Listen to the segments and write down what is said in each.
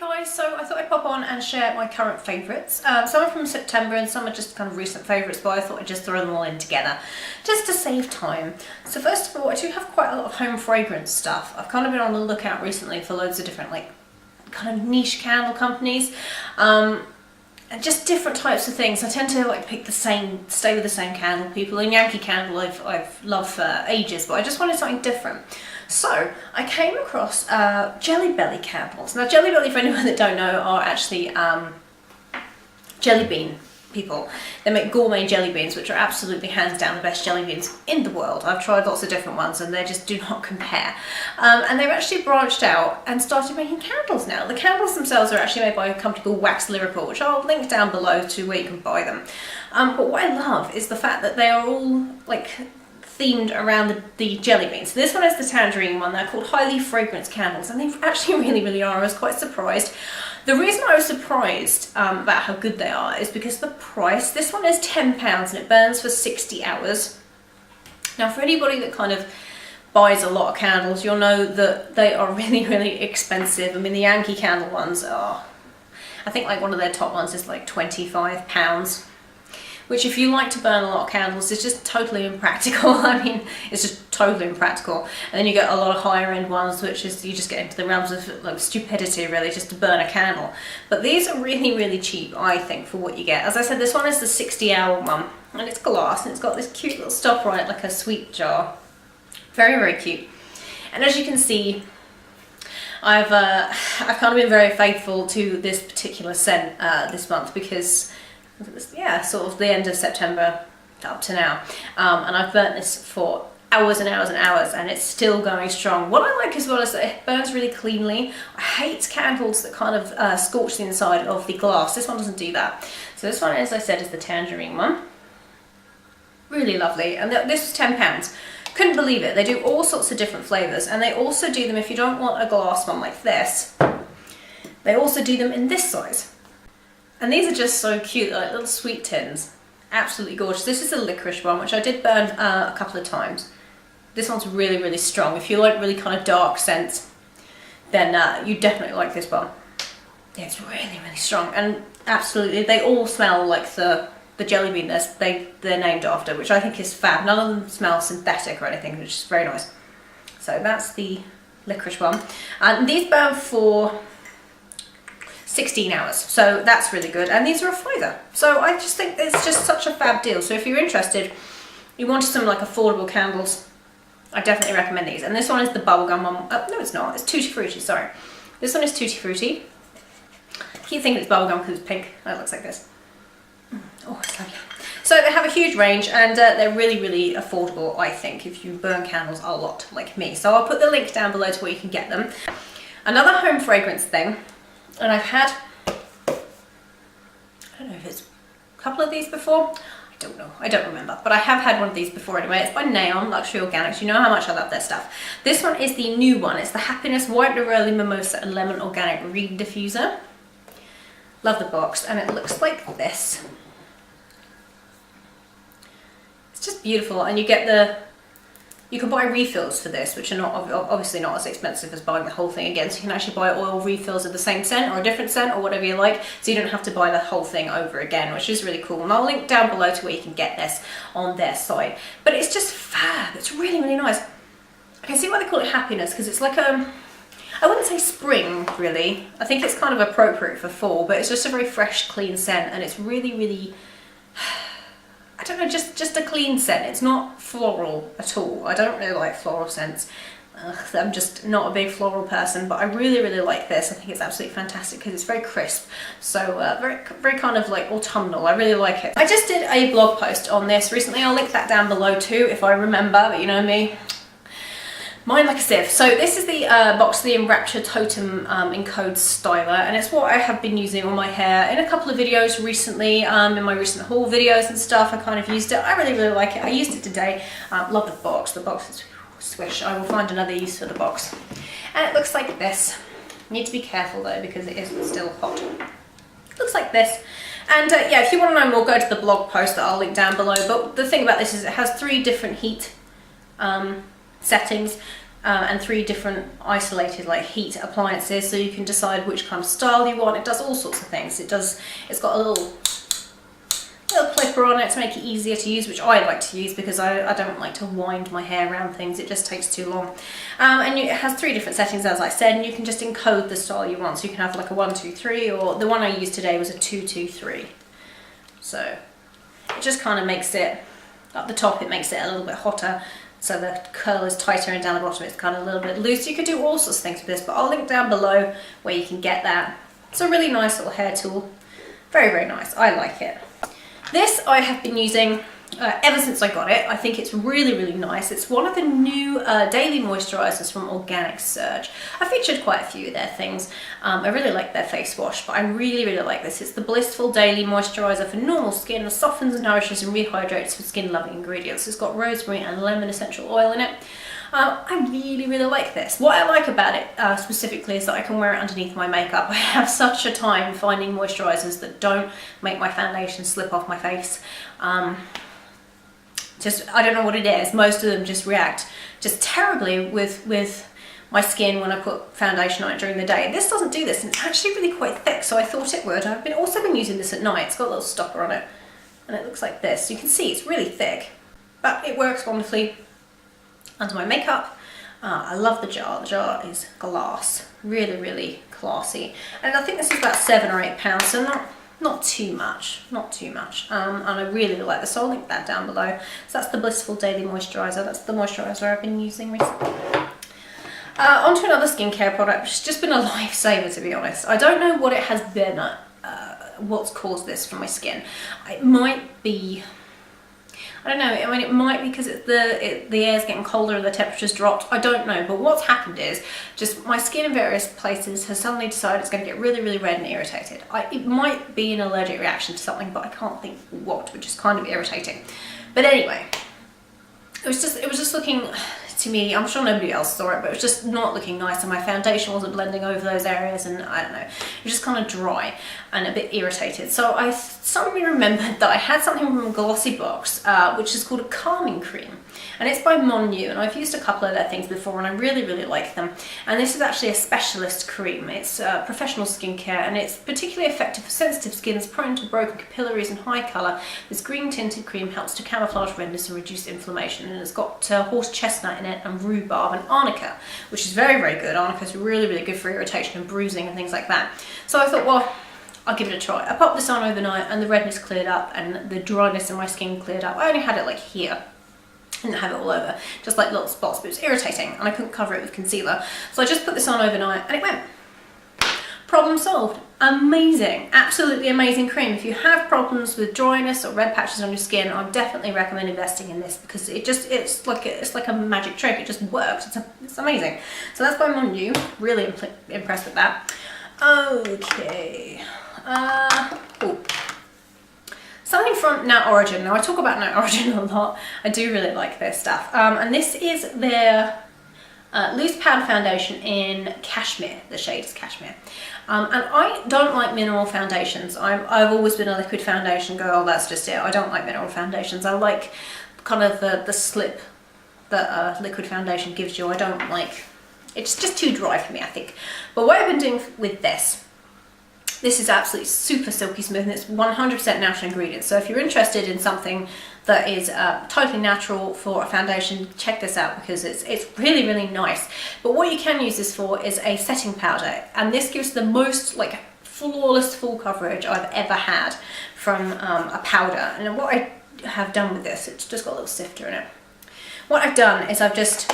guys, so I thought I'd pop on and share my current favourites. Some are from September and some are just kind of recent favourites, but I thought I'd just throw them all in together just to save time. So first of all, I do have quite a lot of home fragrance stuff. I've kind of been on the lookout recently for loads of different like kind of niche candle companies and just different types of things. I tend to like pick the same, stay with the same candle people. And Yankee Candle I've loved for ages, but I just wanted something different. So I came across Jelly Belly candles. Now Jelly Belly, for anyone that don't know, are actually jelly bean people. They make gourmet jelly beans, which are absolutely hands down the best jelly beans in the world. I've tried lots of different ones and they just do not compare. And they've actually branched out and started making candles now. The candles themselves are actually made by a company called Wax Lyrical, which I'll link down below to where you can buy them. But what I love is the fact that they are all like themed around the jelly beans. So this one is the tangerine one. They're called highly fragrance candles and they actually really are. I was quite surprised. The reason I was surprised about how good they are is because the price. This one is £10 and it burns for 60 hours. Now for anybody that kind of buys a lot of candles, you'll know that they are really expensive. I mean, the Yankee Candle ones are, I think like one of their top ones is like £25. Which if you like to burn a lot of candles is just totally impractical. I mean, it's just totally impractical. And then you get a lot of higher end ones, which is, you just get into the realms of like stupidity really, just to burn a candle. But these are really cheap, I think, for what you get. As I said, this one is the 60-hour one, and it's glass, and it's got this cute little stopper on it, like a sweet jar. Very cute. And as you can see, I've kind of been very faithful to this particular scent this month because yeah, sort of the end of September up to now, and I've burnt this for hours and hours and it's still going strong. What I like as well is that it burns really cleanly. I hate candles that kind of scorch the inside of the glass. This one doesn't do that. So this one, as I said, is the tangerine one. Really lovely, and this was £10. Couldn't believe it. They do all sorts of different flavours, and they also do them, if you don't want a glass one like this, they also do them in this size. And these are just so cute, like little sweet tins. Absolutely gorgeous. This is a licorice one, which I did burn a couple of times. This one's really strong. If you like really kind of dark scents, then you definitely like this one. Yeah, it's really strong. And absolutely, they all smell like the jelly bean they're named after, which I think is fab. None of them smell synthetic or anything, which is very nice. So that's the licorice one. And these burn for 16 hours, so that's really good, and these are a £5. So I just think it's just such a fab deal. So if you're interested, you wanted some like affordable candles, I definitely recommend these. And this one is the bubblegum one. No, it's not. It's Tutti Frutti. Sorry, this one is Tutti Frutti. I keep thinking it's bubblegum because it's pink. Oh, it looks like this. Oh, it's lovely. So they have a huge range, and they're really affordable, I think, if you burn candles a lot like me. So I'll put the link down below to where you can get them. Another home fragrance thing. And I've had, I don't know if it's a couple of these before, I don't know, I don't remember, but I have had one of these before anyway. It's by Neon Luxury Organics. You know how much I love their stuff. This one is the new one. It's the Happiness White Neroli Mimosa and Lemon Organic Reed Diffuser. Love the box, and it looks like this. It's just beautiful, and you get you can buy refills for this, which are not obviously not as expensive as buying the whole thing again. So you can actually buy oil refills of the same scent or a different scent or whatever you like. So you don't have to buy the whole thing over again, which is really cool. And I'll link down below to where you can get this on their site. But it's just fab. It's really nice. I can see why they call it Happiness, because it's like I wouldn't say spring really. I think it's kind of appropriate for fall, but it's just a very fresh, clean scent, and it's really I don't know, just a clean scent. It's not floral at all. I don't really like floral scents. I'm just not a big floral person, but I really like this. I think it's absolutely fantastic because it's very crisp. So very kind of like autumnal. I really like it. I just did a blog post on this recently. I'll link that down below too if I remember, but you know me. Mind like a sieve. So this is the Boxley Enrapture Totem Encode Styler, and it's what I have been using on my hair in a couple of videos recently, in my recent haul videos and stuff. I kind of used it. I really like it. I used it today. Love the box. The box is swish. I will find another use for the box. And it looks like this. Need to be careful though because it is still hot. It looks like this. And yeah, if you want to know more, go to the blog post that I'll link down below. But the thing about this is it has 3 different heat settings. and 3 different isolated like heat appliances, so you can decide which kind of style you want. It does all sorts of things. It's got a little clipper on it to make it easier to use, which I like to use because I don't like to wind my hair around things. It just takes too long. And it has 3 different settings, as I said, and you can just encode the style you want. So you can have like a 1, 2, 3, or the one I used today was a 2, 2, 3. So it just kind of makes it, up the top it makes it a little bit hotter, so the curl is tighter, and down the bottom it's kind of a little bit loose. You could do all sorts of things with this, but I'll link down below where you can get that. It's a really nice little hair tool. Very, very nice. I like it. This I have been using ever since I got it. I think it's really, really nice. It's one of the new daily moisturizers from Organic Surge. I featured quite a few of their things. I really like their face wash, but I really, really like this. It's the Blissful Daily Moisturizer for normal skin. It softens, nourishes and rehydrates with skin-loving ingredients. It's got rosemary and lemon essential oil in it. I really, really like this. What I like about it specifically is that I can wear it underneath my makeup. I have such a time finding moisturizers that don't make my foundation slip off my face. I don't know what it is. Most of them just react just terribly with my skin when I put foundation on it during the day. This doesn't do this, and it's actually really quite thick, so I thought it would. I've also been using this at night. It's got a little stopper on it, and it looks like this. You can see it's really thick, but it works wonderfully under my makeup. I love the jar. The jar is glass. Really, really classy. And I think this is about £7 or £8, so not too much. Not too much. And I really like this, so I'll link that down below. So that's the Blissful Daily Moisturizer. That's the moisturizer I've been using recently. Onto another skincare product, which has just been a lifesaver, to be honest. I don't know what it has been, what's caused this for my skin. It might be, I don't know, I mean, it might be because the air's getting colder and the temperature's dropped. I don't know, but what's happened is just my skin in various places has suddenly decided it's going to get really, really red and irritated. It might be an allergic reaction to something, but I can't think what, which is kind of irritating. But anyway, it was just looking, to me, I'm sure nobody else saw it, but it was just not looking nice, and my foundation wasn't blending over those areas, and I don't know, it was just kind of dry and a bit irritated. So I suddenly remembered that I had something from Glossybox, which is called a calming cream, and it's by Monnu, and I've used a couple of their things before, and I really, really like them. And this is actually a specialist cream. It's professional skincare, and it's particularly effective for sensitive skins prone to broken capillaries and high colour. This green tinted cream helps to camouflage redness and reduce inflammation, and it's got horse chestnut in it, and rhubarb and arnica, which is very, very good. Arnica is really, really good for irritation and bruising and things like that. So I thought, well, I'll give it a try. I popped this on overnight, and the redness cleared up, and the dryness in my skin cleared up. I only had it like here. I didn't have it all over, just like little spots, but it was irritating, and I couldn't cover it with concealer. So I just put this on overnight, and it went. Problem solved. Amazing, absolutely amazing cream. If you have problems with dryness or red patches on your skin, I would definitely recommend investing in this, because it's like a magic trick. It just works. It's amazing. So that's by Monnu. Really impressed with that. Okay. Something from Now Origin. Now I talk about Now Origin a lot. I do really like their stuff. And this is their loose powder foundation in Cashmere. The shade is Cashmere. And I don't like mineral foundations. I've always been a liquid foundation girl. That's just it. I don't like mineral foundations. I like kind of the slip that liquid foundation gives you. I don't like, it's just too dry for me, I think. But what I've been doing with this is absolutely super silky smooth, and it's 100% natural ingredients. So if you're interested in something that is totally natural for a foundation, check this out, because it's really, really nice. But what you can use this for is a setting powder, and this gives the most like flawless full coverage I've ever had from a powder. And what I have done with this, it's just got a little sifter in it. What I've done is I've just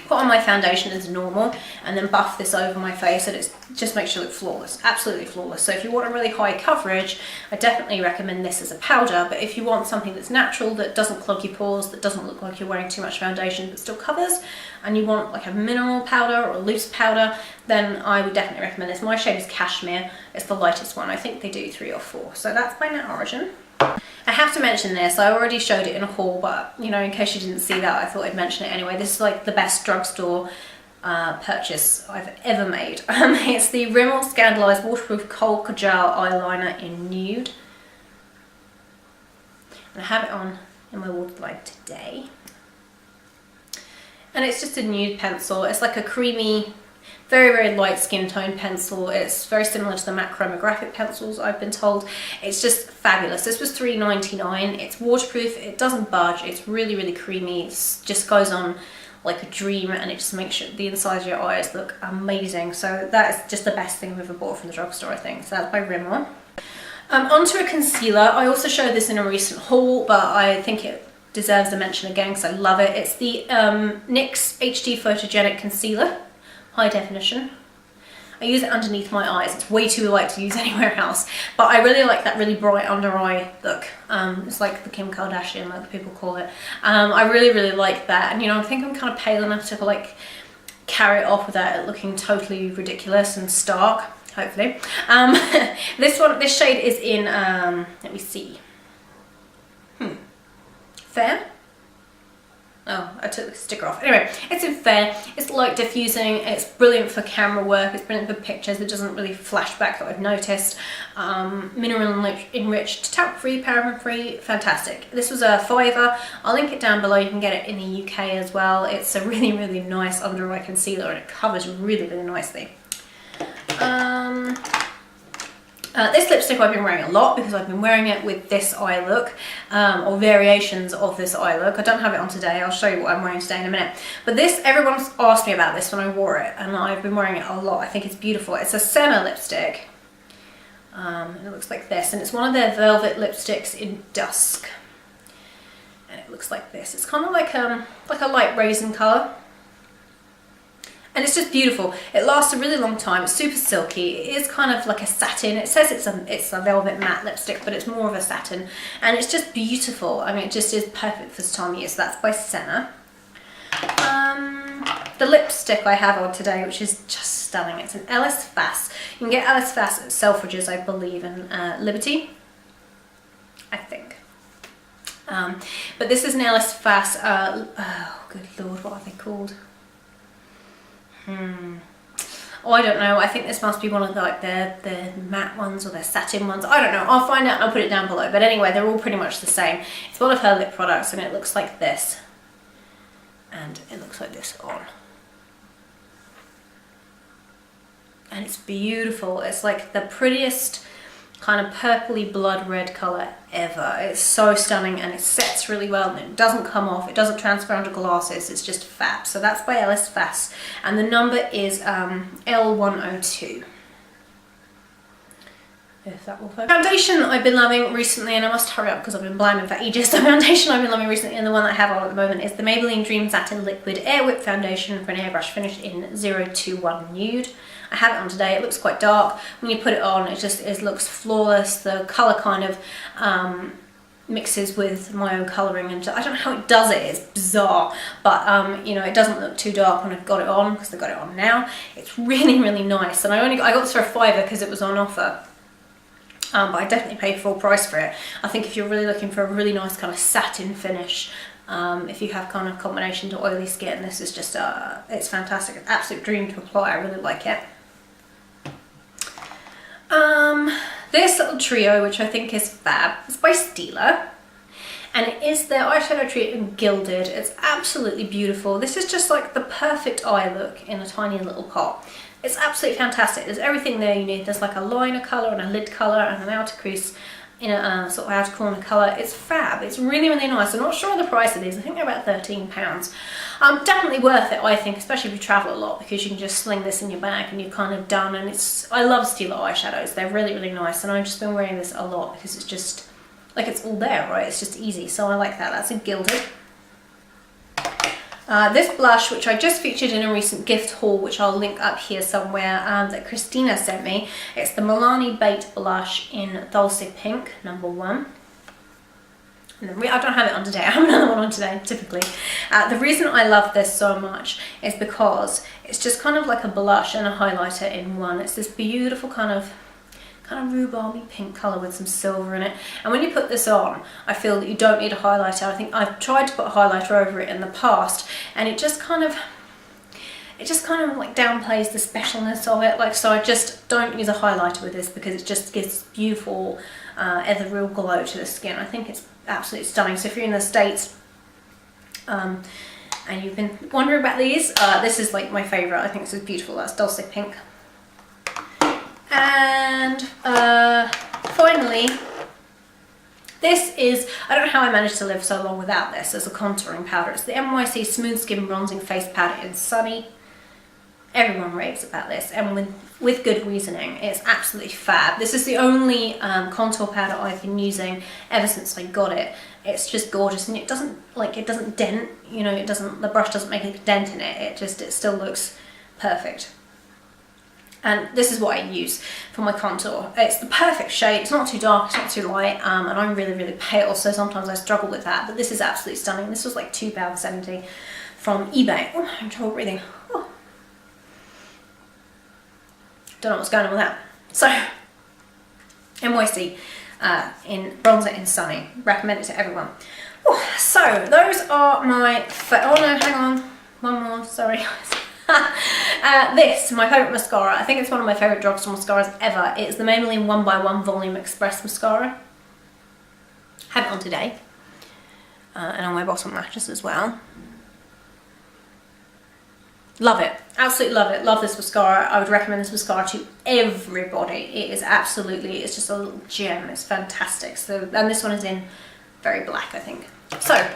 put on my foundation as normal, and then buff this over my face, and it just makes you look flawless, absolutely flawless. So if you want a really high coverage, I definitely recommend this as a powder. But if you want something that's natural, that doesn't clog your pores, that doesn't look like you're wearing too much foundation but still covers, and you want like a mineral powder or a loose powder, then I would definitely recommend this. My shade is Cashmere. It's the lightest one. I think they do 3 or 4. So that's by Now Origin. I have to mention this. I already showed it in a haul, but you know, in case you didn't see that, I thought I'd mention it anyway. This is like the best drugstore purchase I've ever made. It's the Rimmel Scandalized Waterproof Kohl Kajal Eyeliner in Nude. And I have it on in my waterline today. And it's just a nude pencil. It's like a creamy, very, very light skin tone pencil. It's very similar to the MAC Chromographic pencils, I've been told. It's just fabulous. This was $3.99. It's waterproof, it doesn't budge, it's really, really creamy. It just goes on like a dream, and it just makes the inside of your eyes look amazing. So that is just the best thing I've ever bought from the drugstore, I think. So that's by Rimmel. Onto a concealer. I also showed this in a recent haul, but I think it deserves a mention again because I love it. It's the NYX HD Photogenic Concealer, high definition. I use it underneath my eyes. It's way too light to use anywhere else, but I really like that really bright under eye look. It's like the Kim Kardashian look, people call it. I really, really like that, and you know, I think I'm kind of pale enough to like carry it off without it looking totally ridiculous and stark, hopefully. This shade is in, let me see, Fair? Oh, I took the sticker off. Anyway, it's in Fair. It's light diffusing. It's brilliant for camera work. It's brilliant for pictures. It doesn't really flash back, that I've noticed. Mineral enriched, talc free, paraben free. Fantastic. This was a $5. I'll link it down below. You can get it in the UK as well. It's a really, really nice under eye concealer, and it covers really, really nicely. This lipstick I've been wearing a lot because I've been wearing it with this eye look, or variations of this eye look. I don't have it on today. I'll show you what I'm wearing today in a minute. But this, everyone's asked me about this when I wore it, and I've been wearing it a lot. I think it's beautiful. It's a Senna lipstick. It looks like this, and it's one of their velvet lipsticks in Dusk. And it looks like this. It's kind of like a light raisin colour. And it's just beautiful. It lasts a really long time. It's super silky. It is kind of like a satin. It says it's a velvet matte lipstick, but it's more of a satin. And it's just beautiful. I mean, it just is perfect for this time of year. So that's by Senna. The lipstick I have on today, which is just stunning. It's an Ellis Fass. You can get Ellis Fass at Selfridges, I believe, and Liberty, I think. But this is an Ellis Fass. Oh, good Lord, what are they called? Oh, I don't know. I think this must be one of the matte ones or their satin ones. I don't know. I'll find out and I'll put it down below. But anyway, they're all pretty much the same. It's one of her lip products, and it looks like this. And it looks like this on. And it's beautiful. It's like the prettiest kind of purpley blood red colour ever. It's so stunning, and it sets really well, and it doesn't come off. It doesn't transfer onto glasses. It's just fab. So that's by Ellis Fass, and the number is L102. If that will focus. Foundation that I've been loving recently, and I must hurry up because I've been bliming for ages. The foundation I've been loving recently, and the one that I have on at the moment, is the Maybelline Dream Satin Liquid Air Whip Foundation for an airbrush finish in 021 Nude. I have it on today. It looks quite dark. When you put it on, it looks flawless. The colour kind of mixes with my own colouring, and I don't know how it does it. It's bizarre, but you know, it doesn't look too dark when I've got it on, because I've got it on now. It's really, really nice, and I got this for a $5 because it was on offer. But I definitely paid full price for it. I think if you're really looking for a really nice kind of satin finish, if you have kind of combination to oily skin, this is just it's fantastic. It's an absolute dream to apply. I really like it. This little trio, which I think is fab, is by Stila, and it is their eyeshadow trio in Gilded. It's absolutely beautiful. This is just like the perfect eye look in a tiny little pot. It's absolutely fantastic. There's everything there you need. There's like a liner colour and a lid colour and an outer crease in a sort of outer corner colour. It's fab. It's really, really nice. I'm not sure of the price of these. I think they're about £13. Definitely worth it, I think, especially if you travel a lot, because you can just sling this in your bag and you're kind of done. And I love Stila eyeshadows. They're really, really nice, and I've just been wearing this a lot because it's just like, it's all there, right? It's just easy. So I like that. That's in Gilded. This blush, which I just featured in a recent gift haul, which I'll link up here somewhere, that Christina sent me. It's the Milani Bait blush in Dulce Pink, number 1. And I don't have it on today. I have another one on today, typically. The reason I love this so much is because it's just kind of like a blush and a highlighter in one. It's this beautiful kind of rhubarby pink colour with some silver in it, and when you put this on, I feel that you don't need a highlighter. I think I've tried to put a highlighter over it in the past, and it just kind of like downplays the specialness of it. Like, so I just don't use a highlighter with this because it just gives beautiful ethereal glow to the skin. I think it's absolutely stunning. So if you're in the States, and you've been wondering about these, this is like my favourite. I think this is beautiful. That's Dulce Pink. And finally, this is, I don't know how I managed to live so long without this as a contouring powder. It's the NYC Smooth Skin Bronzing Face Powder in Sunny. Everyone raves about this, and with good reasoning. It's absolutely fab. This is the only contour powder I've been using ever since I got it. It's just gorgeous, and it doesn't dent, you know, the brush doesn't make a dent in it. It still looks perfect. And this is what I use for my contour. It's the perfect shade. It's not too dark, it's not too light, and I'm really, really pale, so sometimes I struggle with that, but this is absolutely stunning. This was like £2.70 from eBay. Oh, I'm having trouble breathing. Oh. Don't know what's going on with that. So, NYC in Bronzer in Sunny. Recommend it to everyone. Oh, so, those are my... oh no, hang on. One more, sorry. This, my favourite mascara. I think it's one of my favourite drugstore mascaras ever. It's the Maybelline 1x1 Volume Express Mascara. Have it on today. And on my bottom lashes as well. Love it. Absolutely love it. Love this mascara. I would recommend this mascara to everybody. It is absolutely, it's just a little gem. It's fantastic. So, and this one is in very black, I think. So,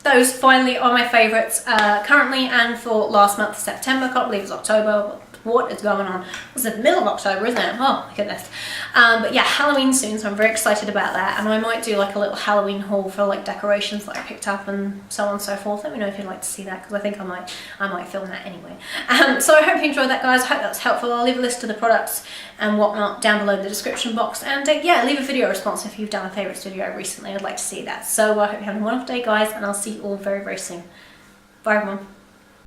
those finally are my favourites currently and for last month, September. Can't believe it's October. What is going on? It's the middle of October, isn't it? Oh my goodness. But yeah, Halloween soon, so I'm very excited about that. And I might do like a little Halloween haul for like decorations that I picked up and so on and so forth. Let me know if you'd like to see that, because I think I might film that anyway. So I hope you enjoyed that, guys. I hope that was helpful. I'll leave a list of the products and whatnot down below in the description box. And yeah, leave a video response if you've done a favourites video recently. I'd like to see that. So I hope you're having a wonderful day, guys, and I'll see you all very, very soon. Bye, everyone.